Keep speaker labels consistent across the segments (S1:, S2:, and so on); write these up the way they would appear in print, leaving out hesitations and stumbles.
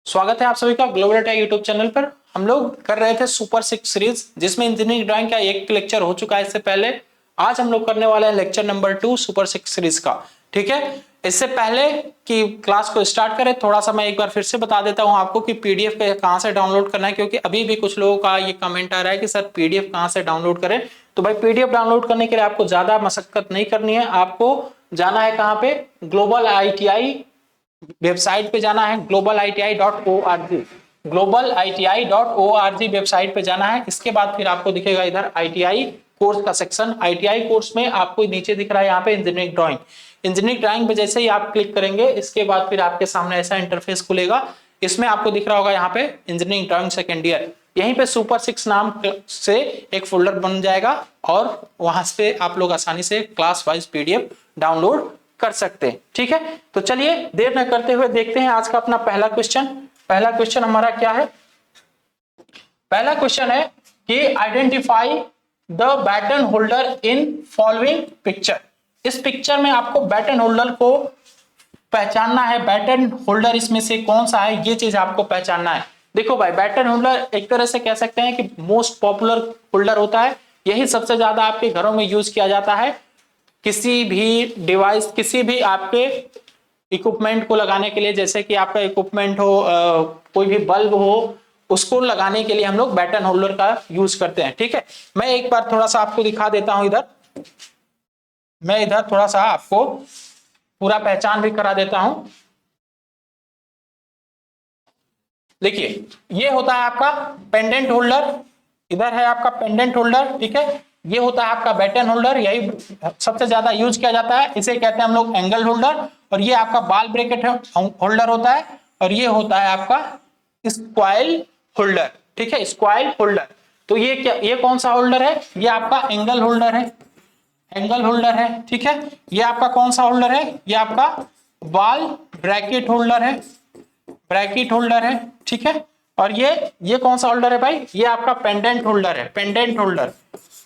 S1: स्वागत है आप सभी का ग्लोबल टेक यूट्यूब चैनल पर। हम लोग कर रहे थे सुपर 6 सीरीज जिसमें इंजीनियरिंग ड्राइंग का एक लेक्चर हो चुका है इससे पहले। आज हम लोग करने वाले हैं लेक्चर नंबर 2 सुपर 6 सीरीज का। ठीक है, इससे पहले कि क्लास को स्टार्ट करें थोड़ा सा मैं एक बार फिर से बता देता हूं आपको कि पीडीएफ कहां से डाउनलोड करना है, क्योंकि अभी भी कुछ लोगों का ये कमेंट आ रहा है कि सर पीडीएफ कहां से डाउनलोड करें। तो भाई पीडीएफ डाउनलोड करने के लिए आपको ज्यादा मशक्कत नहीं करनी है, आपको जाना है कहां पे, ग्लोबल ITI वेबसाइट पे जाना है, globaliti.org। globaliti.org वेबसाइट पे जाना है। इसके बाद फिर आपको दिखेगा इधर ITI कोर्स का सेक्शन। ITI कोर्स में आपको नीचे दिख रहा है यहाँ पे इंजीनियरिंग ड्राइंग। इंजीनियरिंग ड्राइंग पे जैसे ही आप क्लिक करेंगे इसके बाद फिर आपके सामने ऐसा इंटरफेस खुलेगा। इसमें आपको दिख रहा होगा यहाँ पे इंजीनियरिंग ड्राइंग सेकेंड ईयर, यहीं पे सुपर 6 नाम से एक फोल्डर बन जाएगा और वहां से आप लोग आसानी से क्लास वाइज पीडीएफ डाउनलोड कर सकते हैं। ठीक है, तो चलिए देर न करते हुए देखते हैं आज का अपना पहला क्वेश्चन। पहला क्वेश्चन हमारा क्या है? पहला क्वेश्चन है कि identify the baton holder in following picture. इस पिक्चर में आपको बैटन होल्डर को पहचानना है। बैटन होल्डर इसमें से कौन सा है, ये चीज आपको पहचानना है। देखो भाई, बैटन होल्डर एक तरह से कह सकते हैं कि मोस्ट पॉपुलर होल्डर होता है। यही सबसे ज्यादा आपके घरों में यूज किया जाता है। किसी भी डिवाइस, किसी भी आपके इक्विपमेंट को लगाने के लिए, जैसे कि आपका इक्विपमेंट हो, कोई भी बल्ब हो, उसको लगाने के लिए हम लोग बैटन होल्डर का यूज करते हैं। ठीक है, मैं एक बार थोड़ा सा आपको दिखा देता हूं। इधर मैं इधर थोड़ा सा आपको पूरा पहचान भी करा देता हूं। देखिए, ये होता है आपका पेंडेंट होल्डर। इधर है आपका पेंडेंट होल्डर। ठीक है, ये होता है आपका बैटन होल्डर, यही सबसे ज्यादा यूज किया जाता है। इसे कहते हैं हम लोग एंगल होल्डर। और ये आपका बॉल ब्रैकेट होल्डर होता है। और ये होता है आपका स्क्वाइल होल्डर। ठीक है, स्क्वाइल होल्डर। तो ये क्या, ये कौन सा होल्डर है? ये आपका एंगल होल्डर है। एंगल होल्डर है। ठीक है, ये आपका कौन सा होल्डर है? ये आपका बॉल ब्रैकेट होल्डर है। ब्रैकेट होल्डर है। ठीक है, और ये कौन सा होल्डर है भाई? ये आपका पेंडेंट होल्डर है। Pendant holder,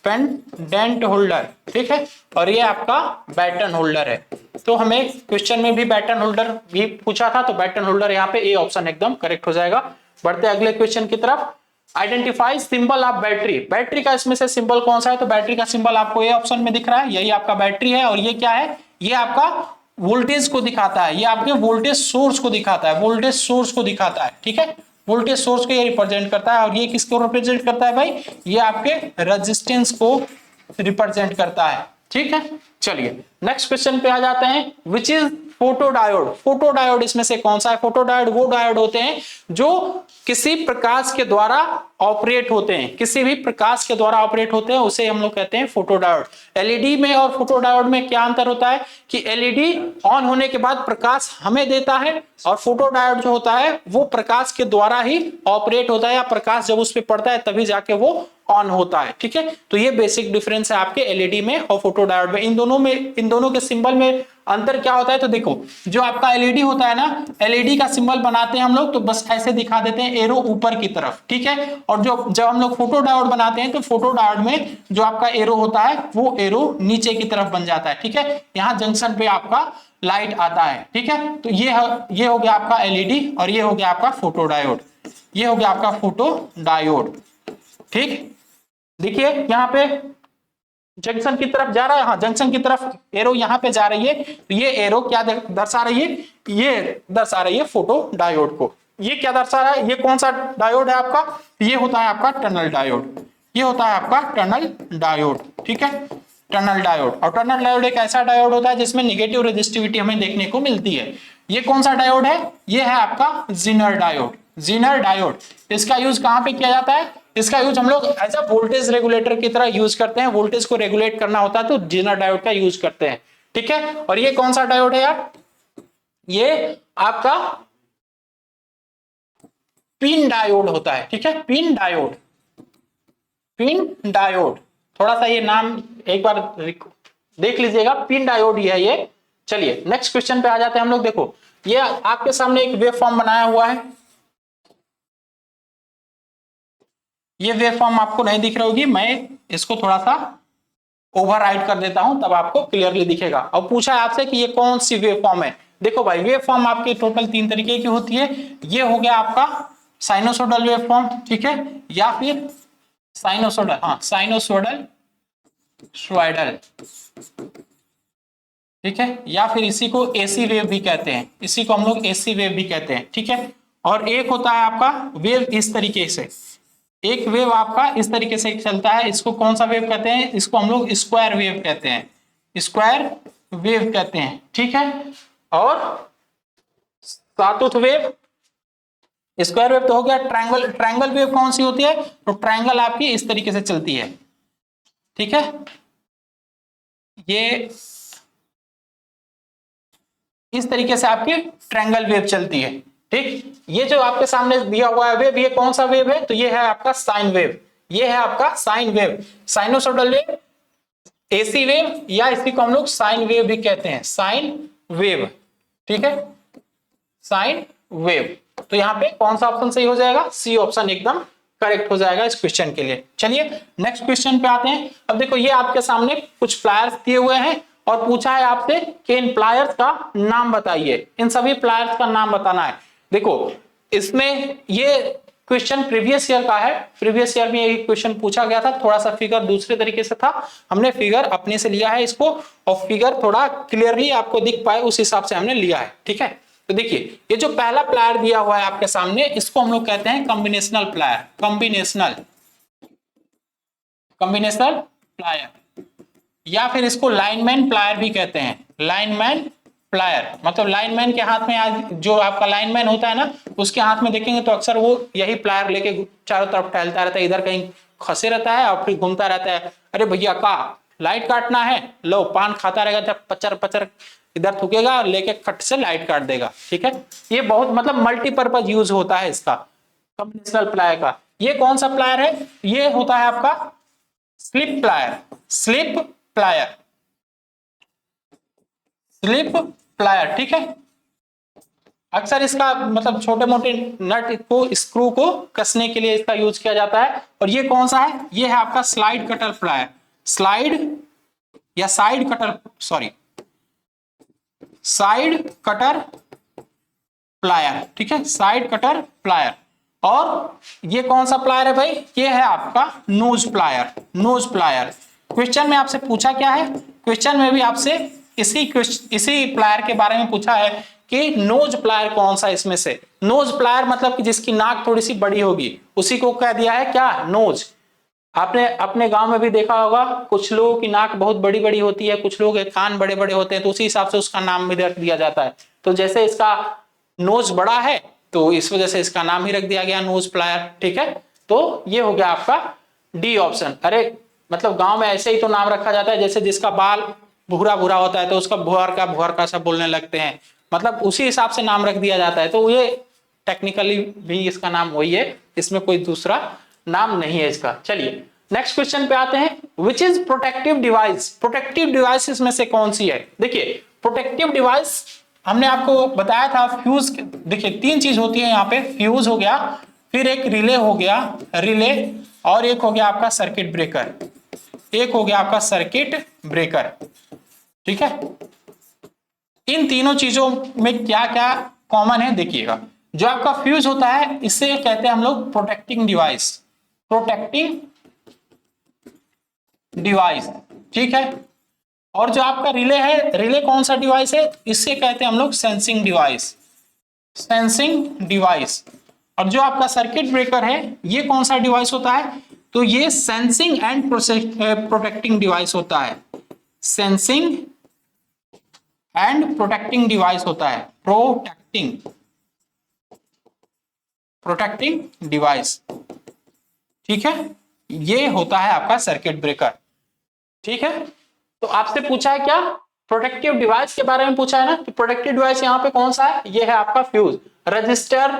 S1: pendant holder. ठीक है, और ये आपका बैटन होल्डर है। तो हमें क्वेश्चन में भी बैटन होल्डर भी पूछा था, तो बैटन होल्डर यहाँ पे ए ऑप्शन एकदम करेक्ट हो जाएगा। बढ़ते अगले क्वेश्चन की तरफ। Identify symbol of battery. Battery का इसमें से सिंबल कौन सा है? तो बैटरी का सिंबल आपको ए ऑप्शन में दिख रहा है, यही आपका बैटरी है। और ये क्या है? ये आपका वोल्टेज को दिखाता है। ये आपके वोल्टेज सोर्स को दिखाता है, वोल्टेज सोर्स को दिखाता है। ठीक है, वोल्टेज सोर्स को ये रिप्रेजेंट करता है। और ये किसको रिप्रेजेंट करता है भाई? ये आपके रेजिस्टेंस को रिप्रेजेंट करता है। ठीक है, चलिए नेक्स्ट क्वेश्चन पे आ जाते हैं। Which is photodiode. फोटोडायोड इसमें से कौन सा है? फोटोडायोड वो डायोड होते हैं जो किसी प्रकाश के द्वारा ऑपरेट होते हैं। किसी भी प्रकाश के द्वारा ऑपरेट होते हैं, उसे हम लोग कहते हैं फोटोडायोड। एलईडी में और फोटोडायोड में क्या अंतर होता है कि एलईडी ऑन होने के बाद प्रकाश हमें देता है, और फोटोडायोड जो होता है वो प्रकाश के द्वारा ही ऑपरेट होता है, या प्रकाश जब उस पर पड़ता है तभी जाके वो ऑन होता है। ठीक है, तो ये बेसिक डिफरेंस है आपके एलईडी में और फोटोडायोड में। इन दोनों के सिंबल में अंतर क्या होता है? तो देखो, जो आपका एलईडी होता है ना, एलईडी का सिंबल बनाते हैं हम लोग तो बस ऐसे दिखा देते हैं, एरो ऊपर की तरफ। ठीक है, और जब हम लोग फोटोडायोड बनाते हैं तो फोटोडायोड में जो आपका एरो होता है वो एरो नीचे की तरफ बन जाता है। ठीक है, यहाँ जंक्शन पे आपका लाइट आता है। ठीक है, तो ये हो गया आपका एलईडी और ये हो गया आपका फोटोडायोड। ये हो गया आपका फोटोडायोड। ठीक, देखिए यहाँ पे जंक्शन की तरफ जा रहा है। हाँ, जंक्शन की तरफ एरो यहाँ पे जा रही है। तो ये एरो क्या दर्शा रही है? ये दर्शा रही है फोटो डायोड को। ये क्या दर्शा रहा है? ये कौन सा डायोड है आपका? ये होता है आपका टनल डायोड। ये होता है आपका टनल डायोड। ठीक है, टनल डायोड। और टनल डायोड एक ऐसा डायोड होता है जिसमें निगेटिव रेजिस्टिविटी हमें देखने को मिलती है। ये कौन सा डायोड है? ये है आपका जीनर डायोड। जीनर डायोड, इसका यूज कहां पे किया जाता है? इसका यूज हम लोग एज अ वोल्टेज रेगुलेटर की तरह यूज करते हैं। वोल्टेज को रेगुलेट करना होता है तो जीनर डायोड का यूज करते हैं। ठीक है, और ये कौन सा डायोड है यार? ये आपका पिन डायोड होता है। ठीक है, पिन डायोड, पिन डायोड। थोड़ा सा ये नाम एक बार देख लीजिएगा, पिन डायोड ही है ये। चलिए नेक्स्ट क्वेश्चन पे आ जाते हैं हम लोग। देखो, ये आपके सामने एक वेव फॉर्म बनाया हुआ है। ये वेव फॉर्म आपको नहीं दिख रही होगी, मैं इसको थोड़ा सा ओवरराइड कर देता हूं तब आपको क्लियरली दिखेगा। और पूछा है आपसे कि ये कौन सी वेव फॉर्म है, देखो भाई वेव फॉर्म आपके टोटल 3 तरीके की होती है। ये हो गया आपका साइनोसोडल वेव फॉर्म, ठीक है, या फिर साइनोसोडल, हाँ साइनोसोडल स्वाइडल, ठीक है, या फिर इसी को एसी वेव भी कहते हैं, इसी को हम लोग एसी वेव भी कहते हैं, ठीक है। और एक होता है आपका वेव इस तरीके से, एक वेव आपका इस तरीके से चलता है, इसको कौन सा वेव कहते हैं, इसको हम लोग स्क्वायर वेव कहते हैं, स्क्वायर वेव कहते हैं, ठीक है। और सातुथ वेव, स्क्वायर वेव तो हो गया। ट्रायंगल, ट्रायंगल वेव कौन सी होती है, तो ट्रायंगल आपकी इस तरीके से चलती है, ठीक है, ये इस तरीके से आपकी ट्रायंगल वेव चलती है, ठीक। ये जो आपके सामने दिया हुआ है वेव, ये कौन सा वेव है, तो ये है आपका साइन वेव, ये है आपका sine wave, sinusoidal wave, AC wave, या इसी को हम लोग साइन वेव भी कहते हैं, साइन वेव, ठीक है, साइन वेव। तो यहाँ पे कौन सा ऑप्शन सही हो जाएगा, सी ऑप्शन एकदम करेक्ट हो जाएगा इस क्वेश्चन के लिए। चलिए नेक्स्ट क्वेश्चन पे आते हैं। अब देखो ये आपके सामने कुछ प्लायर्स दिए हुए हैं और पूछा है आपसे कि इन प्लायर्स का नाम बताइए, इन सभी प्लायर्स का नाम बताना है। देखो इसमें ये क्वेश्चन प्रीवियस ईयर का है, प्रीवियस ईयर में ये क्वेश्चन पूछा गया था, थोड़ा सा फिगर दूसरे तरीके से था, हमने फिगर अपने से लिया है इसको, और फिगर थोड़ा क्लियरली आपको दिख पाए उस हिसाब से हमने लिया है, ठीक है। तो देखिए ये जो पहला प्लायर दिया हुआ है आपके सामने, इसको हम लोग कहते हैं कॉम्बिनेशनल प्लायर, कॉम्बिनेशनल प्लायर, या फिर इसको लाइनमैन प्लायर भी कहते हैं, लाइनमैन प्लायर। मतलब लाइनमैन के हाथ में, आज जो आपका लाइनमैन होता है ना, उसके हाथ में देखेंगे तो अक्सर वो यही प्लायर लेके चारों तरफ टहलता रहता है, इधर कहीं खसे रहता है और फिर घूमता रहता है, अरे भैया का लाइट काटना है, लो पान खाता रहेगा, जब पचर पचर इधर थूकेगा और लेके खट से लाइट काट देगा, ठीक है। ये बहुत मतलब मल्टीपर्पज यूज होता है इसका, कॉम्बिनेशनल प्लायर का। ये कौन सा प्लायर है, ये होता है आपका slip plier, slip plier, slip plier, ठीक है। अक्सर इसका मतलब छोटे मोटे नट को, स्क्रू को कसने के लिए इसका यूज किया जाता है। और ये कौन सा है, ये है आपका स्लाइड कटर प्लायर, स्लाइड या side cutter, sorry side cutter plier, ठीक है, साइड कटर प्लायर। और ये कौन सा प्लायर है भाई, ये है आपका knows plier, knows plier. Question में आपसे पूछा क्या है, क्वेश्चन में भी आपसे इसी प्लायर के बारे में पूछा है कि नोज प्लायर कौन सा इसमें से, नोज प्लायर मतलब कि जिसकी नाक थोड़ी सी बड़ी होगी, उसी को कह दिया है क्या, नोज। आपने अपने गांव में भी देखा होगा, कुछ लोगों की नाक बहुत बड़ी बड़ी होती है, कुछ लोगों के कान बड़े बड़े होते हैं, तो उसी हिसाब से उसका नाम भी रख दिया जाता है। तो जैसे इसका नोज बड़ा है तो इस वजह से इसका नाम ही रख दिया गया नोज प्लायर, ठीक है। तो ये हो गया आपका डी ऑप्शन। अरे मतलब गांव में ऐसे ही तो नाम रखा जाता है, जैसे जिसका बाल भूरा भूरा होता है तो उसका भुअर का सब बोलने लगते हैं, मतलब उसी हिसाब से नाम रख दिया जाता है। तो ये टेक्निकली भी इसका नाम वही है, इसमें कोई दूसरा नाम नहीं है इसका। चलिए नेक्स्ट क्वेश्चन पे आते हैं, which is protective device, protective device में से कौन सी है। देखिए प्रोटेक्टिव डिवाइस हमने आपको बताया था फ्यूज, देखिए 3 चीज होती है यहाँ पे, फ्यूज हो गया, फिर एक रिले हो गया, रिले, और एक हो गया आपका सर्किट ब्रेकर, एक हो गया आपका सर्किट ब्रेकर, ठीक है। इन तीनों चीजों में क्या क्या कॉमन है देखिएगा। जो आपका फ्यूज होता है इससे कहते हैं हम लोग प्रोटेक्टिंग डिवाइस, प्रोटेक्टिंग डिवाइस, ठीक है। और जो आपका रिले है, रिले कौन सा डिवाइस है, इससे कहते हैं हम लोग सेंसिंग डिवाइस, सेंसिंग डिवाइस। और जो आपका सर्किट ब्रेकर है ये कौन सा डिवाइस होता है, तो ये सेंसिंग एंड प्रोटेक्टिंग डिवाइस होता है, सेंसिंग एंड प्रोटेक्टिंग डिवाइस होता है, प्रोटेक्टिंग डिवाइस, ठीक है। ये होता है आपका सर्किट ब्रेकर, ठीक है। तो आपसे पूछा है क्या, प्रोटेक्टिव डिवाइस के बारे में पूछा है ना, तो प्रोटेक्टिव डिवाइस यहाँ पे कौन सा है, ये है आपका फ्यूज, रजिस्टर,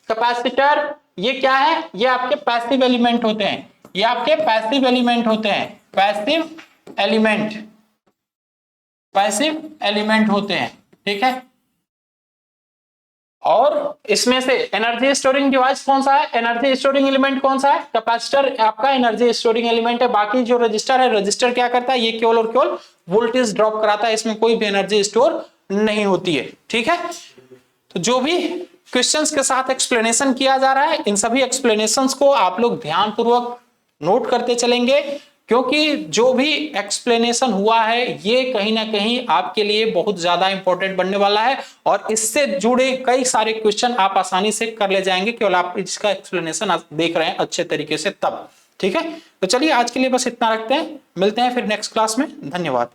S1: कैपेसिटर, ये क्या है, ये आपके पैसिव एलिमेंट होते हैं, ये आपके पैसिव एलिमेंट होते हैं, पैसिव एलिमेंट, पैसिव एलिमेंट होते हैं, ठीक है। और इसमें से एनर्जी स्टोरिंग डिवाइस कौन सा है, एनर्जी स्टोरिंग एलिमेंट कौन सा है, कैपेसिटर आपका एनर्जी स्टोरिंग एलिमेंट है। बाकी जो रजिस्टर है, रजिस्टर क्या करता है, ये केवल और केवल वोल्टेज ड्रॉप कराता है, इसमें कोई भी एनर्जी स्टोर नहीं होती है। ठीक है, तो जो भी क्वेश्चंस के साथ एक्सप्लेनेशन किया जा रहा है, इन सभी एक्सप्लेनेशंस को आप लोग ध्यानपूर्वक नोट करते चलेंगे, क्योंकि जो भी एक्सप्लेनेशन हुआ है ये कहीं ना कहीं आपके लिए बहुत ज्यादा इंपॉर्टेंट बनने वाला है, और इससे जुड़े कई सारे क्वेश्चन आप आसानी से कर ले जाएंगे, केवल आप इसका एक्सप्लेनेशन देख रहे हैं अच्छे तरीके से तब। ठीक है, तो चलिए आज के लिए बस इतना रखते हैं, मिलते हैं फिर नेक्स्ट क्लास में। धन्यवाद।